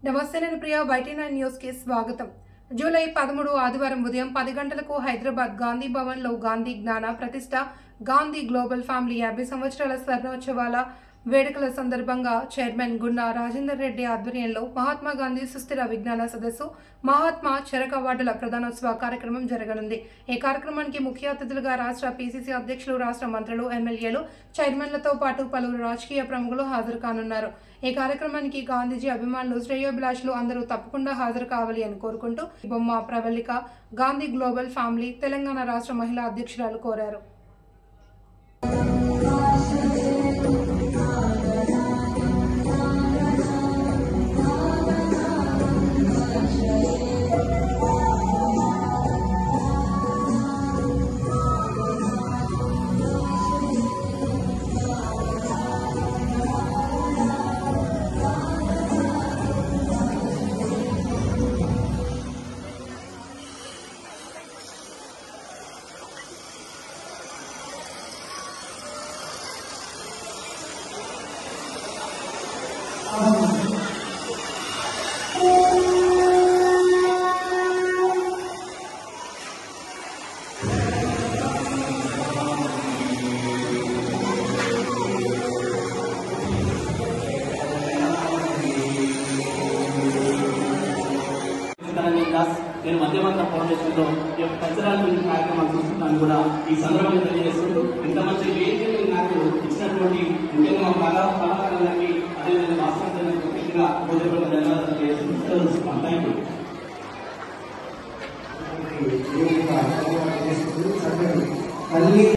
నమస్తే, నేను Priya. YT9 news కి స్వాగతం. జూలై 13 ఆదివారం ఉదయం 10 గంటలకు హైదరాబాద్ గాంధీ భవన్ లో గాంధీ జ్ఞాన ప్రతిష్ట గాంధీ గ్లోబల్ ఫ్యామిలీ 50 సంవత్సరాల స్వర్ణోత్సవాల వేడుకల సందర్భంగా చైర్మన్ గున్నా రాజేందర్ రెడ్డి ఆధ్వర్యంలో మహాత్మా గాంధీ సుస్థిర విజ్ఞాన సదస్సు మహాత్మా చరక అవార్డుల ప్రధానోత్సవ కార్యక్రమం జరగనుంది. ఈ కార్యక్రమానికి ముఖ్య అతిథులుగా రాష్ట్ర PCC అధ్యక్షులు, రాష్ట్ర మంత్రులు, ఎమ్మెల్యేలు, చైర్మన్లతో పాటు పలువురు రాజకీయ ప్రముఖులు హాజరు కానున్నారు. ఈ కార్యక్రమానికి గాంధీజీ అభిమానులు, శ్రేయోభిలాషులు అందరూ తప్పకుండా హాజరు కావాలి అని కోరుకుంటూ బొమ్మ ప్రవళిక గాంధీ గ్లోబల్ ఫ్యామిలీ తెలంగాణ రాష్ట్ర మహిళా అధ్యక్షురాలు కోరారు. నేను మధ్యమంత్ర ఫౌండేషన్ లో కల్చరల్ కార్యక్రమాలు చూస్తున్నాను కూడా ఈ సందర్భంగా తెలియజేస్తూ ఇంత మంచి వేదికలు నాకు ఇచ్చినటువంటి ముఖ్యంగా మా కళాకారులకి అదేవిధంగా వాస్తవానికి గట్టిగా హృదయపూర్వక ధన్యవాదాలు తెలియజేస్తున్నాను. Thank you.